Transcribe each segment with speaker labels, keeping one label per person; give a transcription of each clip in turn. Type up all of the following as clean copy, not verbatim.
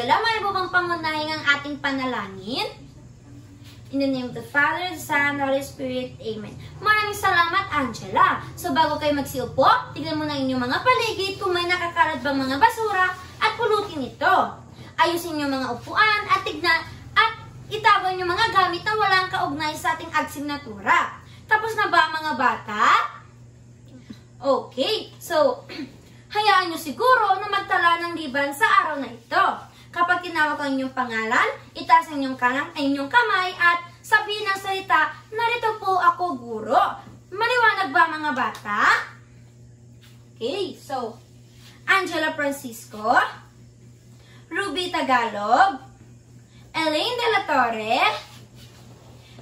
Speaker 1: Angela, may mo bang pangunahin ang ating panalangin? In the name of the Father, the Son, and the Holy Spirit. Amen. Maraming salamat, Angela. So bago kayo magsiupo, tignan mo na inyong mga paligid kung may nakakalat bang mga basura at pulutin ito. Ayusin yung mga upuan at tignan at itago yung mga gamit na walang kaugnay sa ating asignatura. Tapos na ba mga bata? Okay, so hayaan nyo siguro na magtala ng liban sa araw na ito. Kapag tinawag ang inyong pangalan, itaas ang inyong kamay at sabihin ng salita, narito po ako, guro. Maliwanag ba mga bata? Okay, so Angela Francisco, Ruby Tagalog, Elaine De La Torre,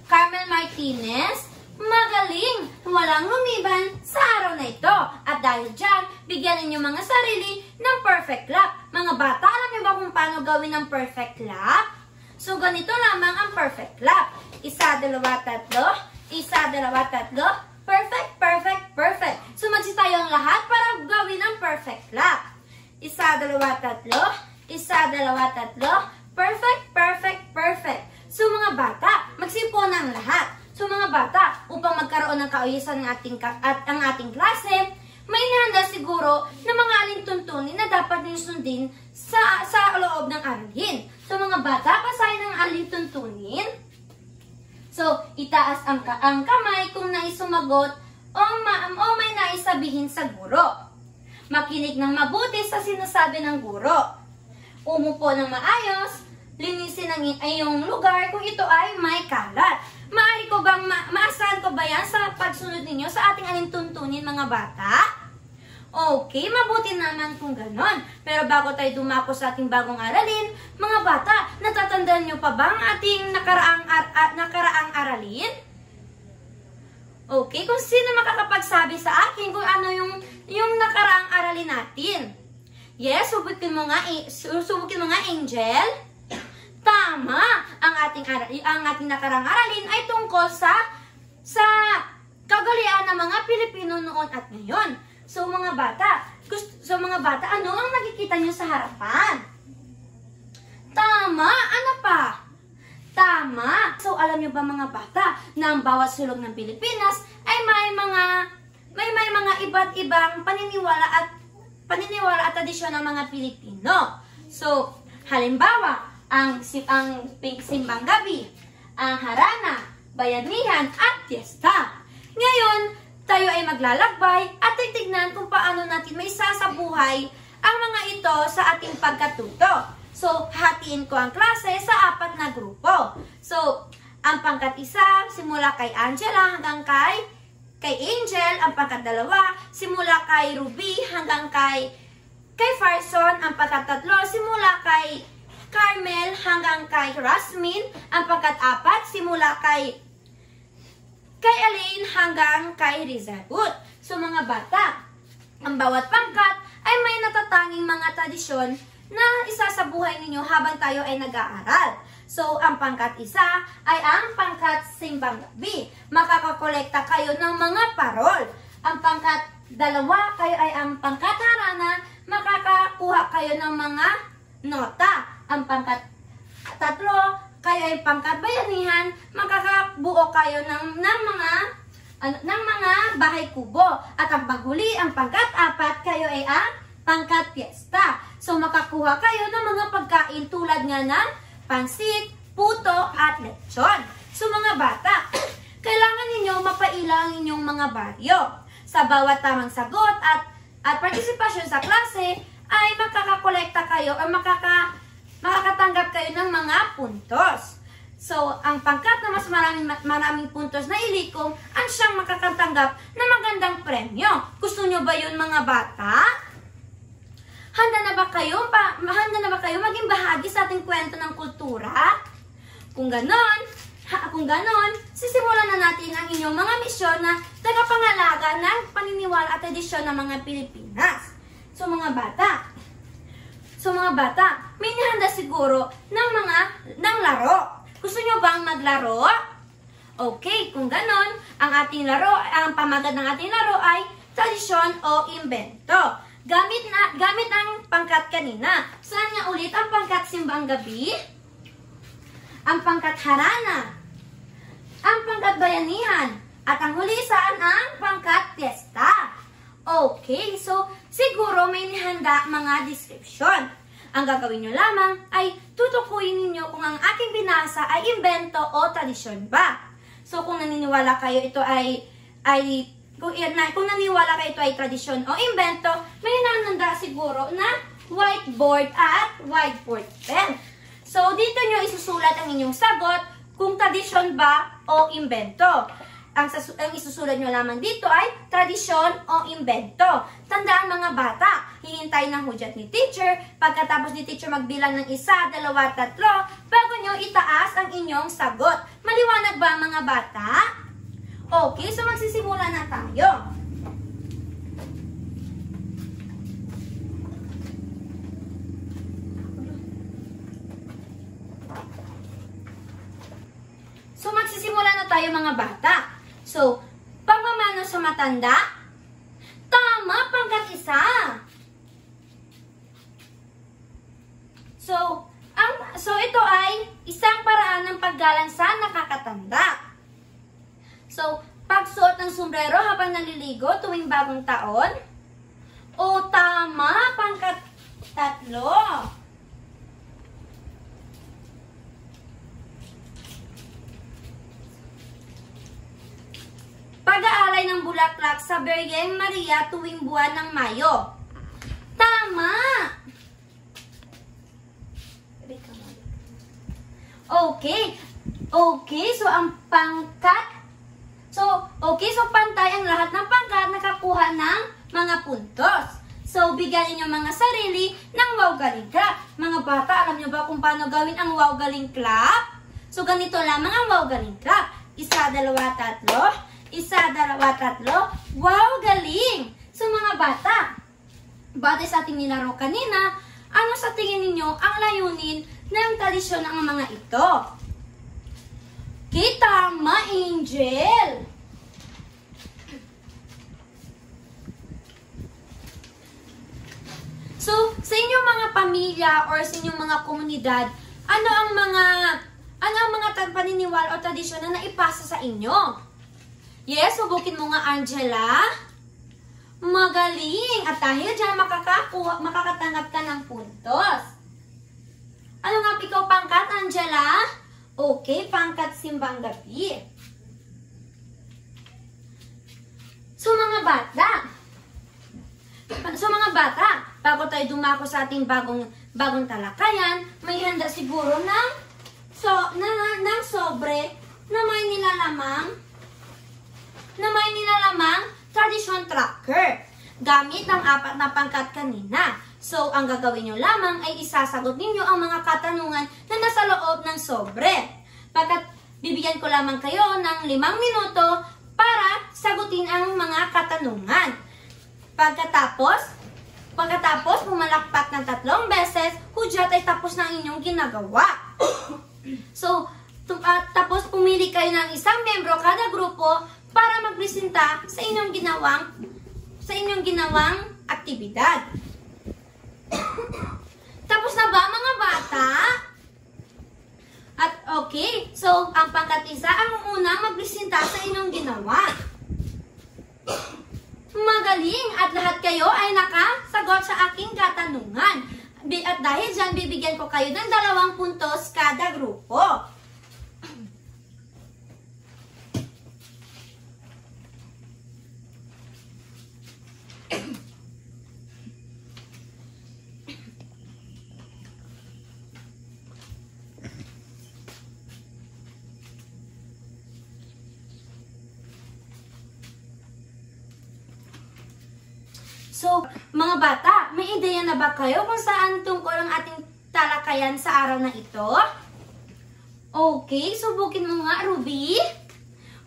Speaker 1: Carmel Martinez, magaling! Walang lumiban sa araw na ito. At dahil dyan, bigyan ninyo mga sarili ng perfect lap. Mga bata, alam niyo ba kung paano gawin ang perfect lap? So, ganito lamang ang perfect lap. Isa, dalawa, tatlo. Isa, dalawa, tatlo. Perfect, perfect, perfect. So, magsitayo ang lahat para gawin ang perfect lap. Isa, dalawa, tatlo. Isa, dalawa, tatlo. Perfect, perfect, perfect. So, mga bata, magsipon ang lahat. So mga bata, upang magkaroon ng kaayusan ang ating klase, may inihanda siguro na mga alintuntunin na dapat niyo sundin sa loob ng aralin. So mga bata, basahin ang alintuntunin. So, itaas ang kamay kung nais sumagot o may nais sabihin sa guro. Makinig ng mabuti sa sinasabi ng guro. Umupo ng maayos, linisin ang iyong lugar kung ito ay may kalat. Maasahan ko ba yan sa pagsunod ninyo sa ating alintuntunin mga bata? Okay, mabuti naman kung ganon. Pero bago tayo dumako sa ating bagong aralin, mga bata, natatandaan nyo pa ba ang ating nakaraang aralin? Okay, kung sino makakapagsabi sa akin kung ano yung nakaraang aralin natin? Yes, subukin mo nga Angel. Tama! Ang ating nakarang aralin ay tungkol sa kagalian ng mga Pilipino noon at ngayon. So mga bata, ano ang nakikita nyo sa harapan? Tama! Ano pa? Tama! So alam nyo ba mga bata na ang bawat sulok ng Pilipinas ay may mga iba't ibang paniniwala at tradisyon ng mga Pilipino. So, halimbawa, ang simbang gabi, ang harana, bayanihan, at fiesta. Ngayon, tayo ay maglalakbay at titignan kung paano natin may sasabuhay ang mga ito sa ating pagkatuto. So, hatiin ko ang klase sa 4 na grupo. So, ang pangkat isa, simula kay Angela hanggang kay Angel. Ang pangkat 2, simula kay Ruby hanggang kay Farson. Ang pangkat 3, simula kay Carmel hanggang kay Rasmin. Ang pangkat-4, simula kay Elaine hanggang kay Rizabut. So mga bata, ang bawat pangkat ay may natatanging mga tradisyon na isasabuhay ninyo habang tayo ay nag-aaral. So ang pangkat 1 ay ang pangkat simbang gabi. Makakakolekta kayo ng mga parol. Ang pangkat 2 kayo ay ang pangkat harana. Makakakuha kayo ng mga nota. Ang pangkat 3, kayo ay pangkat bayanihan, makakabuo kayo ng mga bahay kubo. At ang paghuli, ang pangkat 4, kayo ay ang pangkat fiesta. So makakuha kayo ng mga pagkain tulad nga ng pansit, puto, at lechon. So mga bata, kailangan ninyo mapaila ang inyong mga baryo. Sa bawat tamang sagot at partisipasyon sa klase, ay makakakolekta kayo o makakatanggap kayo ng mga puntos. So, ang pangkat na mas maraming puntos na ilikom ang siyang makakatanggap ng magandang premyo. Gusto nyo ba yun mga bata? Handa na ba kayo maging bahagi sa ating kwento ng kultura? Kung ganon, sisimulan na natin ang inyong mga misyon na tagapangalaga ng paniniwala at tradisyon ng mga Pilipinas. So mga bata, may nihanda siguro ng laro. Gusto nyo bang maglaro? Okay, kung ganon, ang pamagat ng ating laro ay tradisyon o imbento. gamit ang pangkat kanina. Saan nga ulit ang pangkat simbang gabi? Ang pangkat harana, ang pangkat bayanihan, at ang huli saan ang pangkat piyesta. Okay, so siguro may nihanda mga description. Ang gagawin nyo lamang ay tutukuyin ninyo kung ang aking binasa ay imbento o tradisyon ba. So kung naniniwala kayo ito kung naniniwala kayo ito ay tradisyon o imbento, may nananda siguro na whiteboard at whiteboard pen. So dito nyo isusulat ang inyong sagot kung tradisyon ba o imbento. Ang isusulat nyo lamang dito ay tradisyon o imbento. Tandaan mga bata, hihintay ng hudyat ni teacher. Pagkatapos ni teacher magbilang ng 1, 2, 3, bago nyo itaas ang inyong sagot. Maliwanag ba mga bata? Okay, so magsisimula na tayo. So magsisimula na tayo mga bata. So, pagmamano sa matanda? Tama, pangkat 1. So ito ay isang paraan ng paggalang sa nakakatanda. So, pagsuot ng sombrero habang naliligo tuwing bagong taon? O tama, pangkat 3. Pag-aalay ng bulaklak sa Birhen Maria tuwing buwan ng Mayo. Tama! Okay, so ang pangkat, so pantay ang lahat ng pangkat nakakuha ng mga puntos. So, bigyan ninyo mga sarili ng wow galing clap. Mga bata, alam nyo ba kung paano gawin ang wow galing clap? So, ganito lamang ang wow galing clap. 1, 2, 3. 1, 2, 3. Wow, galing! So mga bata, batay sa ating nilaro kanina, ano sa tingin ninyo ang layunin ng tradisyon ng mga ito? Okay, tama, Angel! So, sa inyong mga pamilya or sa inyong mga komunidad, ano ang mga paniniwala o tradisyon na naipasa sa inyo? Yes, subukin mo nga, Angela. Magaling! At dahil dyan, makakatanggap ka ng puntos. Ano nga ikaw pangkat, Angela? Okay, pangkat simbang gabi. So mga bata, bago tayo dumako sa ating bagong talakayan, may handa siguro ng sobre na may nilalamang tradisyon tracker. Gamit ang 4 na pangkat kanina. So, ang gagawin nyo lamang ay isasagot ninyo ang mga katanungan na nasa loob ng sobre. Pagkat bibigyan ko lamang kayo ng 5 minuto para sagutin ang mga katanungan. Pagkatapos pumalakpak ng 3 beses, hudyat ay tapos na ang inyong ginagawa. So, tapos pumili kayo ng isang membro kada grupo para magpresenta sa inyong ginawang aktibidad. Tapos na ba mga bata? At okay, so ang pangkat 1 ang unang magpresenta sa inyong ginawa. Magaling! At lahat kayo ay nakasagot sa aking katanungan. At dahil dyan, bibigyan ko kayo ng 2 puntos kada grupo. So, mga bata, may ideya na ba kayo kung saan tungkol ang ating talakayan sa araw na ito? Okay, subukin mo nga, Ruby.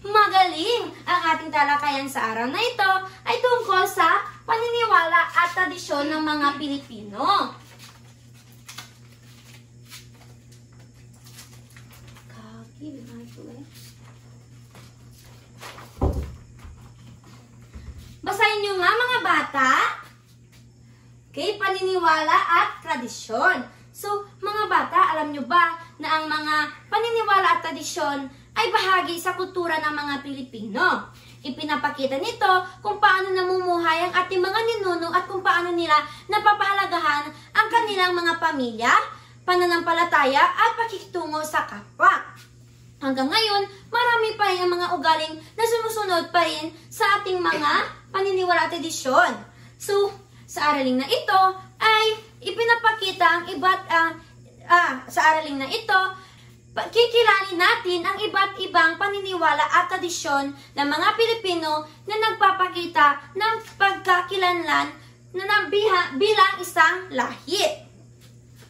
Speaker 1: Magaling! Ang ating talakayan sa araw na ito ay tungkol sa paniniwala at tradisyon ng mga Pilipino. Basahin nyo nga mga bata. Okay, paniniwala at tradisyon. So, mga bata, alam nyo ba na ang mga paniniwala at tradisyon ay bahagi sa kultura ng mga Pilipino? Ipinapakita nito kung paano namumuhay ang ating mga ninuno at kung paano nila napapahalagahan ang kanilang mga pamilya, pananampalataya at pakikitungo sa kapwa. Hanggang ngayon, marami pa rin ang mga ugaling na sumusunod pa rin sa ating mga paniniwala at tradisyon. So, sa araling na ito ay ipinapakita ang sa araling na ito, kikilalanin natin ang iba't ibang paniniwala at tradisyon ng mga Pilipino na nagpapakita ng pagkakilanlan na bilang isang lahi.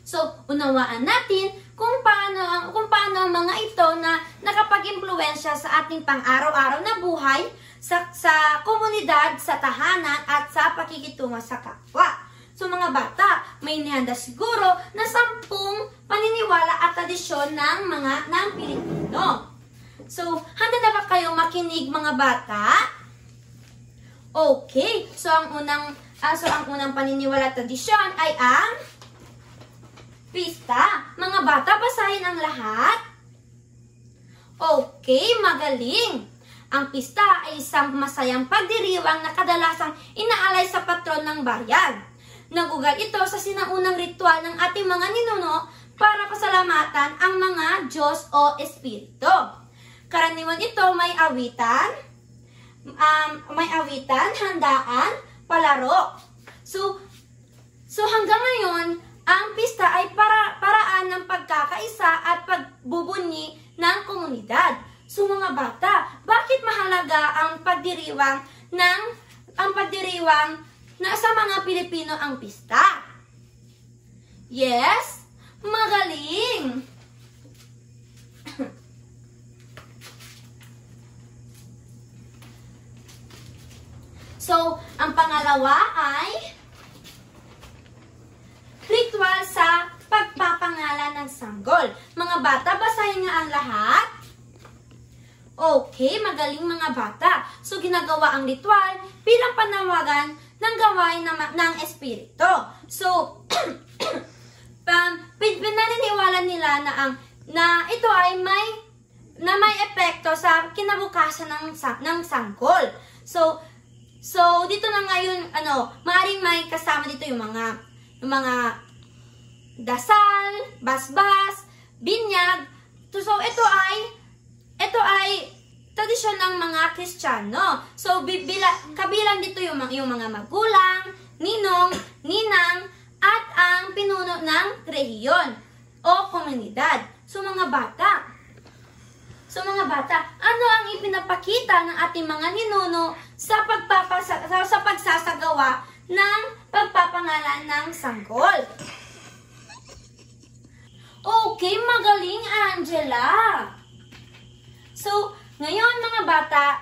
Speaker 1: So, unawaan natin kung paano ang mga ito na nakapag-impluwensya sa ating pang-araw-araw na buhay, sa komunidad, sa tahanan, at sa pakikitungo sa kapwa. So mga bata, may nihanda siguro na 10 paniniwala at tradisyon ng Pilipino. So, handa na ba kayong makinig mga bata? Okay, so ang unang paniniwala at tradisyon ay ang pista. Mga bata, basahin ang lahat. Okay, magaling. Ang pista ay isang masayang pagdiriwang na kadalasang inaalay sa patron ng bayan. Nagugat ito sa sinaunang ritual ng ating mga ninuno para pasalamatan ang mga Diyos o Espiritu. Karaniwan ito may awitan, handaan, palaro. So hanggang ngayon, ang pista ay paraan ng pagkakaisa at pagbubunyi ng komunidad. So mga bata, bakit mahalaga ang pagdiriwang na sa mga Pilipino ang pista? Yes? Magaling! So, ang pangalawa ay ritual sa pagpapangalan ng sanggol. Mga bata, basahin nga ang lahat. Okay, magaling mga bata. So, ginagawa ang ritual bilang panawagan ng gawain ng espiritu. So, pinaniniwala nila na ito ay may epekto sa kinabukasan ng sanggol. So dito na ngayon, maaaring may kasama dito yung mga dasal, basbas, binyag. So, ito ay tradisyon ng mga Kristiyano. So, kabilang dito yung mga magulang, ninong, ninang, at ang pinuno ng rehiyon o komunidad. So, mga bata, ano ang ipinapakita ng ating mga ninuno sa pagsasagawa ng pagpapangalan ng sanggol? Okay, magaling, Angela! So, ngayon mga bata,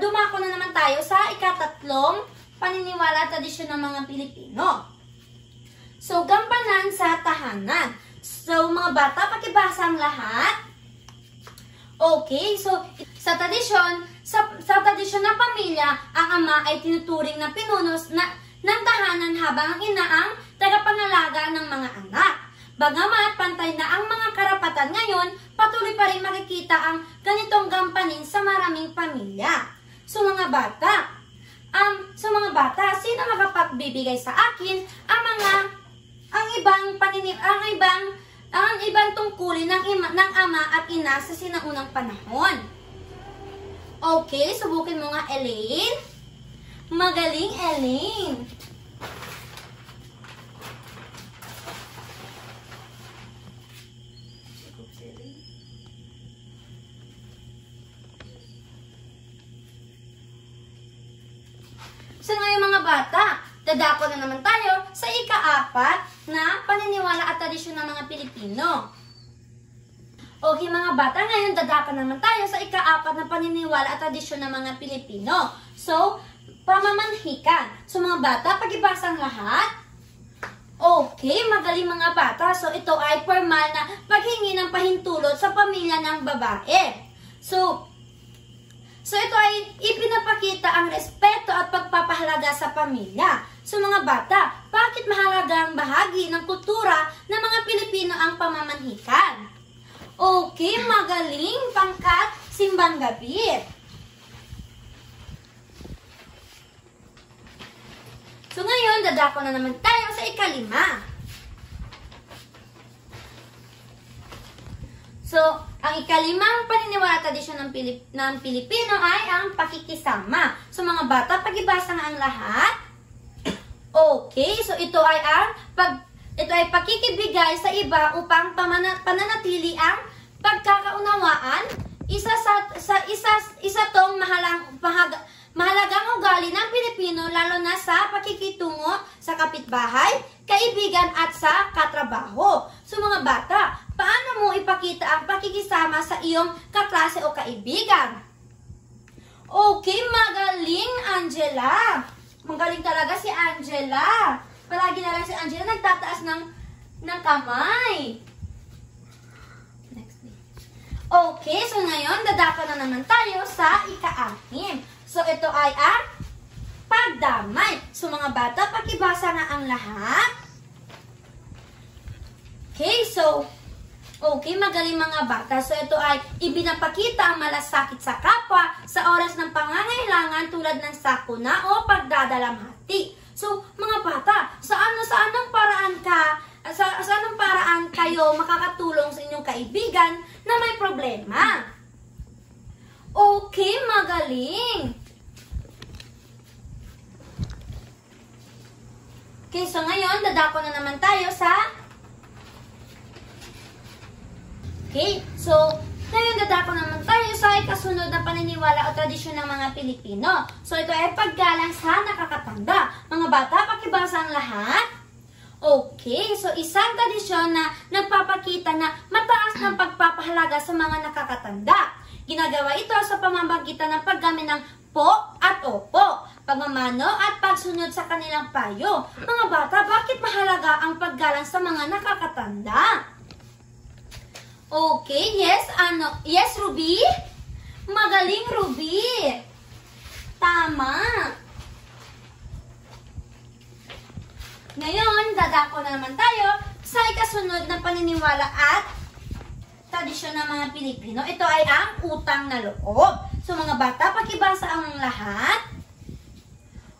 Speaker 1: dumako na naman tayo sa ikatatlong paniniwala at tradisyon ng mga Pilipino. So, gampanan sa tahanan. So, mga bata, pakibasa ang lahat. Okay, so sa tradisyon ng pamilya, ang ama ay tinuturing na pinuno ng tahanan habang ang ina ang tagapangalaga ng mga anak. Bagamat pantay na ang mga karapatan ngayon, patuloy pa rin makikita ang ganitong gampanin sa maraming pamilya. So mga bata, sino makapagbibigay sa akin ang ibang tungkulin ng ama at ina sa sinaunang panahon? Okay, subukin mo nga, Elaine. Magaling, Elaine. So ngayon mga bata, dadako na naman tayo sa ika-4 na paniniwala at tradisyon ng mga Pilipino. Okay mga bata, ngayon dadako naman tayo sa ika-4 na paniniwala at tradisyon ng mga Pilipino. So, pamamanhikan. So mga bata, pag-ibasa ang lahat. Okay, magaling mga bata. So ito ay formal na paghingi ng pahintulot sa pamilya ng babae. So, So ito ay ipinapakita ang respeto at pagpapahalaga sa pamilya. So mga bata, bakit mahalagang bahagi ng kultura ng mga Pilipino ang pamamanhikan? Okay, magaling, pangkat simbang gabi. So ngayon, dadako na naman tayo sa ikalima. So, ang ikalimang paniniwala tradisyon ng Pilipino ay ang pakikisama. So mga bata, pag-ibasa nga ang lahat. Okay, so ito ay pakikibigay sa iba upang pananatili ang pagkakaunawaan. Isa tong mahalagang ugali ng Pilipino, lalo na sa pakikitungo sa kapitbahay, kaibigan at sa katrabaho. So mga bata, paano mo ipakita ang pakikisama sa iyong kaklase o kaibigan? Okay, magaling, Angela. Magaling talaga si Angela. Palagi na lang si Angela nagtataas ng kamay. Next. Okay, so ngayon, dadako na naman tayo sa ika-6. So ito ay ang pagdamay. So mga bata, pakibasa na ang lahat. Okay, magaling mga bata. So ito ay ibinapakita ang malasakit sa kapwa sa oras ng pangangailangan tulad ng sakuna o pagdadalamhati. So mga bata, sa anong paraan kayo makakatulong sa inyong kaibigan na may problema? Okay, magaling. Okay, so ngayon, dadako na naman tayo sa... Okay, so ngayon dadako naman tayo sa kasunod na paniniwala o tradisyon ng mga Pilipino. So ito ay paggalang sa nakakatanda. Mga bata, pakibasa ang lahat. Okay, so isang tradisyon na nagpapakita na mataas ng pagpapahalaga sa mga nakakatanda. Ginagawa ito sa pamamagitan ng paggamit ng po at opo, pagmamano at pagsunod sa kanilang payo. Mga bata, bakit mahalaga ang paggalang sa mga nakakatanda? Okay, yes, Ruby? Magaling, Ruby. Tama. Ngayon, dadako na naman tayo sa ikasunod na paniniwala at tradisyon ng mga Pilipino. Ito ay ang utang na loob. So mga bata, pakibasa ang lahat.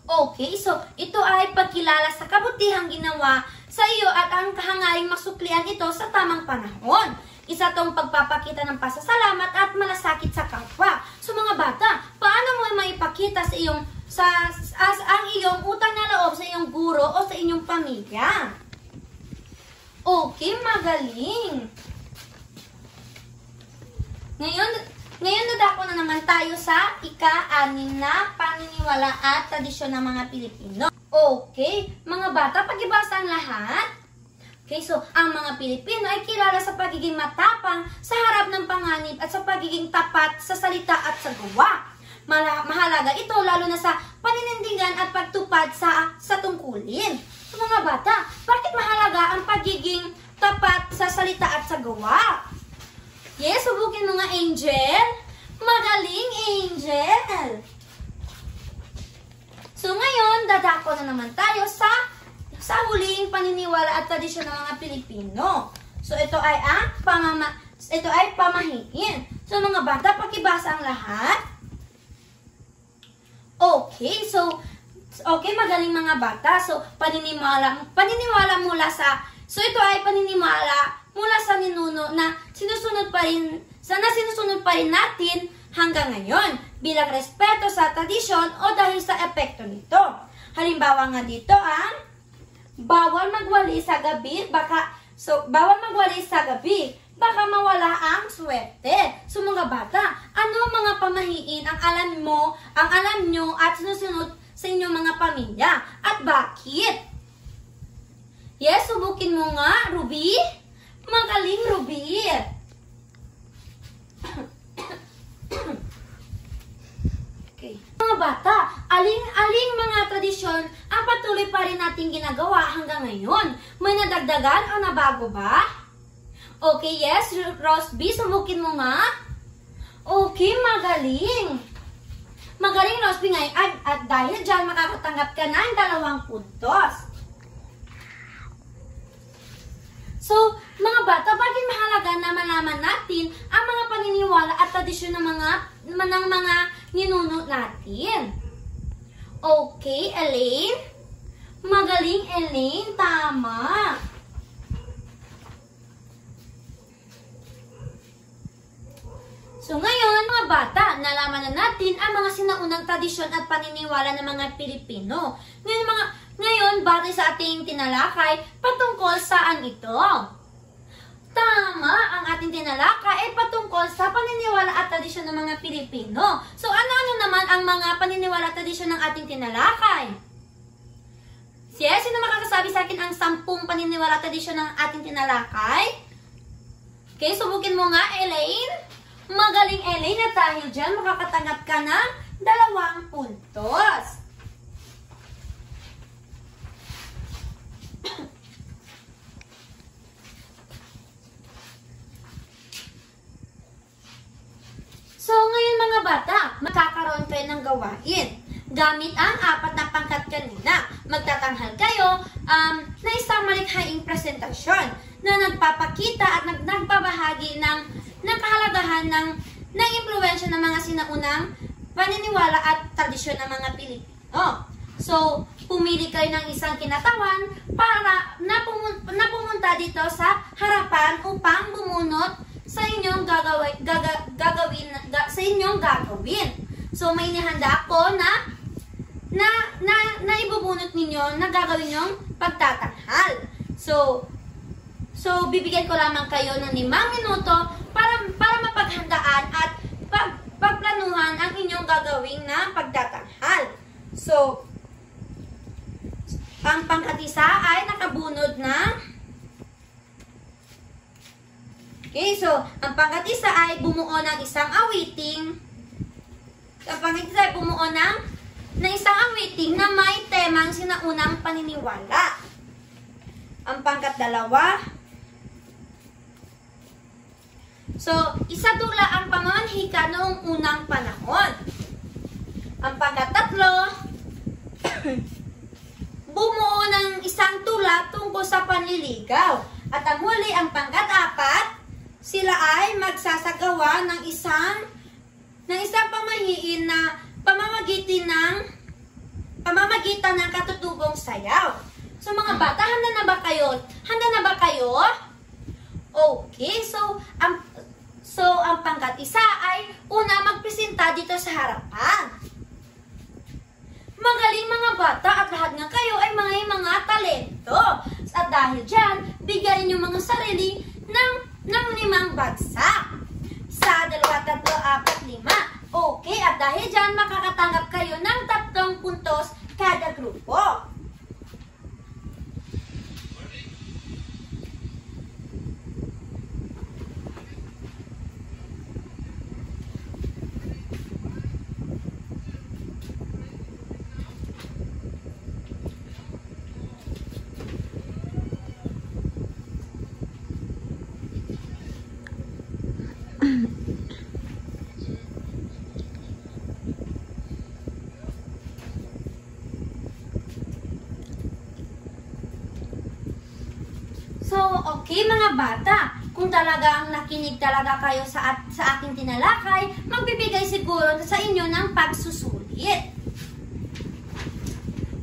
Speaker 1: Okay, so ito ay pagkilala sa kabutihang ginawa sa iyo at ang kahangaring masuklian ito sa tamang panahon. Isa tong pagpapakita ng pasasalamat at malasakit sa kapwa. So mga bata, paano mo maipakita ang iyong utang na loob sa iyong guro o sa inyong pamilya? Okay, magaling. Ngayon dadako na naman tayo sa ika-6 na paniniwala at tradisyon ng mga Pilipino. Okay, mga bata, pag-ibasa ang lahat. Okay, so ang mga Pilipino ay kilala sa pagiging matapang sa harap ng panganib at sa pagiging tapat sa salita at sa gawa. Mahalaga ito lalo na sa paninindigan at pagtupad sa tungkulin. So, mga bata, bakit mahalaga ang pagiging tapat sa salita at sa gawa? Yes, subukin mo nga, Angel. Magaling, Angel. So ngayon, dadako na naman tayo sa huling paniniwala at tradisyon ng mga Pilipino. So ito ay pamahiin. So mga bata, pakibasa ang lahat. Okay, magaling mga bata. So paniniwala mula sa mula sa ninuno na sinusunod pa rin natin hanggang ngayon bilang respeto sa tradisyon o dahil sa epekto nito. Halimbawa nga dito ang bawal magwali sa gabi, baka mawala ang swerte. So mga bata, ano mga pamahiin ang alam nyo at sinusunod sa inyong mga pamilya at bakit? Yes, subukin mo nga, Ruby. Magaling, Ruby. Okay. Mga bata, aling mga tradisyon ang patuloy pa rin nating ginagawa hanggang ngayon? May nadagdagan o nabago ba? Okay, yes, Rose B, subukin mo nga. Okay, magaling. Magaling Rosby ngayon at dahil dyan makakatanggap ka ng 2 puntos. So, mga bata, bakit mahalaga na malaman natin ang mga paniniwala at tradisyon ng mga ninuno natin? Okay, Elaine? Magaling, Elaine. Tama. So ngayon, mga bata, nalaman na natin ang mga sinaunang tradisyon at paniniwala ng mga Pilipino. Ngayon, batay sa ating tinalakay, patungkol saan ito? Tama, ang ating tinalakay ay patungkol sa paniniwala at tradisyon ng mga Pilipino. So ano-ano naman ang mga paniniwala at tradisyon ng ating tinalakay? Sino makakasabi sa akin ang 10 paniniwala at tradisyon ng ating tinalakay? Okay, subukin mo nga, Elaine. Magaling, Elaine, at dahil dyan, makakatanggap ka ng 2 puntos. So, ngayon mga bata, magkakaroon kayo ng gawain. Gamit ang 4 na pangkat kanina. Magtatanghal kayo na isang malikhaing presentasyon na nagpapakita at nagbabahagi ng kahalagahan ng impluwensya ng mga sinaunang paniniwala at tradisyon ng mga Pilipino. So, pumili kayo ng isang kinatawan para na pumunta dito sa harapan upang bumunot sa inyong gagawin. So, may inihanda ako na ibubunot ninyo na gagawin yung pagtatanghal. So, bibigyan ko lamang kayo ng 5 minuto para mapaghandaan at pagplanuhan ang inyong gagawin na pagtatanghal. So, ang pangkatisa ay nakabunod na. Okay, so, ang pangkatisa ay bumuo ng isang awiting. Ang pangkatisa ay bumuo ng isang awiting na may temang sinaunang paniniwala. Ang pangkatdalawa, so, isadula ang pamamanhika noong unang panahon. Ang pangkatatlo, bumuo ng isang tula tungkol sa panliligaw. At ang huli, ang pangkat-4, sila ay magsasagawa ng isang pamahiin na pamamagitan ng katutubong sayaw. So mga bata, handa na ba kayo? Handa na ba kayo? Okay, so ang pangkat-isa ay una magpresenta dito sa harapan. Magaling mga bata at lahat nga kayo ay mga talento. At dahil dyan, bigyan niyo mga sarili ng 5 bagsak. Sa 2, 3, 4, 5. Okay, at dahil dyan, makakatanggap kayo ng 3 puntos kada grupo. So, okay mga bata, kung talagang nakinig talaga kayo sa aking tinalakay, magbibigay siguro sa inyo ng pagsusulit.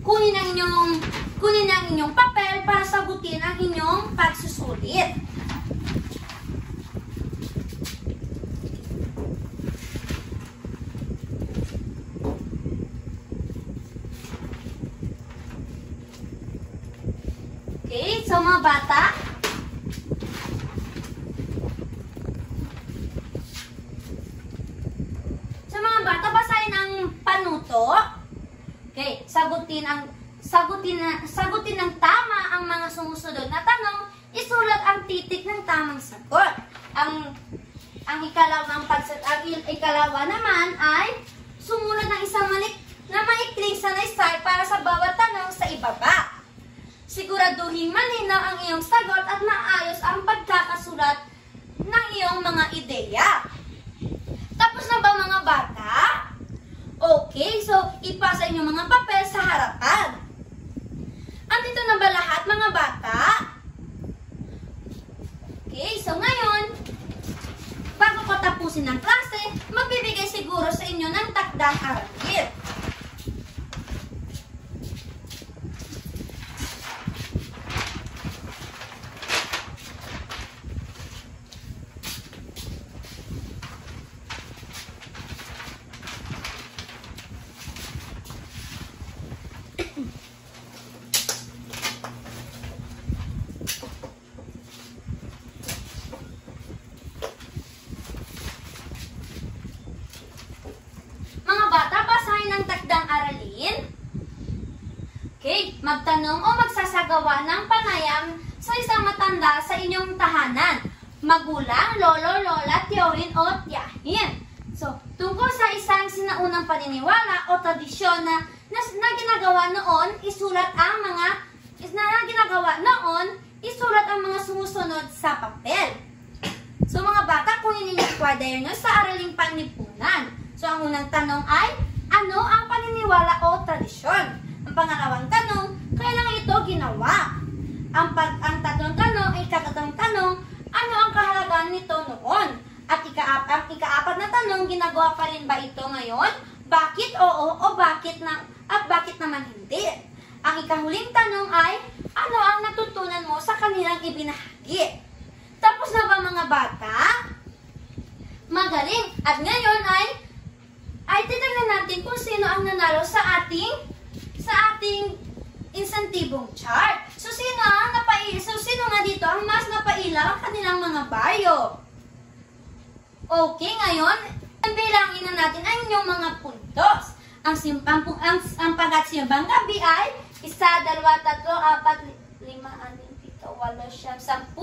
Speaker 1: Kunin ang inyong papel para sagutin ang inyong pagsusulit. Okay, so mga bata, basahin ang panuto. Okay, sagutin ng tama ang mga sumusunod na tanong, isulat ang titik ng tamang sagot. Ang ikalawa naman ay sumulat ng isang maikling salaysay para sa bawat tanong sa ibaba. Siguraduhin malinaw ang iyong sagot at maayos ang pagkakasulat ng iyong mga ideya. Tapos na ba mga bata? Okay. Okay, so ipasa inyong mga papel sa harapan. Andito na ba lahat mga bata? Okay, so ngayon, bago ko tapusin ang klase, magbibigay siguro sa inyo ng takdang aralin. Okay, magtanong o magsasagawa ng panayam sa isang matanda sa inyong tahanan. Magulang, lolo, lola, tiyohin o tiyahin. So, tungkol sa isang sinaunang paniniwala o tradisyon na ginagawa noon, isulat ang mga sumusunod sa papel. So, mga bata, kunin ninyo ang kwaderno sa araling panlipunan. So, ang unang tanong ay, ano ang paniniwala o tradisyon? Ang pangalawang tanong, kailan ito ginawa? Ang tatlong tanong ay ikatatong tanong, ano ang kahalagaan nito noon? At ang ikaapat na tanong, ginagawa pa rin ba ito ngayon? Bakit oo o bakit naman hindi? Ang ikahuling tanong ay, ano ang natutunan mo sa kanilang ibinahagi? Tapos na ba mga bata? Magaling! At ngayon ay titignan natin kung sino ang nanalo sa ating insentibong chart. So, sino nga dito ang mas napailaw ang kanilang mga baryo? Okay, ngayon, bilangin na natin ang inyong mga puntos. Ang pagkatsimbang gabi ay 1, 2, 3, 4, 5, 6, 7, 8, 9,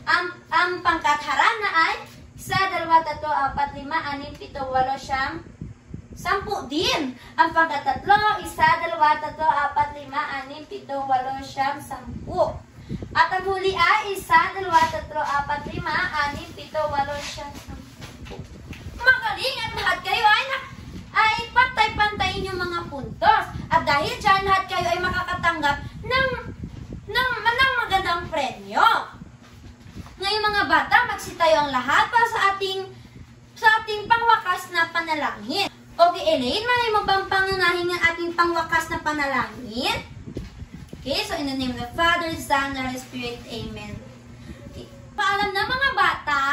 Speaker 1: 10. Ang pangkatharana ay 1, 2, 3, 4, 5, 6, 7, 8, 9, 10 din. Ang pangkatatlo, 1, 2, 3, 4, 5, 6, 7, 8, 9, 10. At ang huli ay 1, 2, 3, 4, 5, 6, 7, 8, 9, 10. Magaling! At lahat kayo ay pantay-pantayin yung mga puntos. At dahil dyan, lahat kayo ay makakatanggap ng magandang premyo. Ngayon mga bata, magsitayo ang lahat para sa ating pangwakas na panalangin. Okay, Elaine, malay mo bang pangunahin ang ating pangwakas na panalangin? Okay, so in the name of the Father, Son, and the Holy Spirit, Amen. Okay. Paalam na mga bata.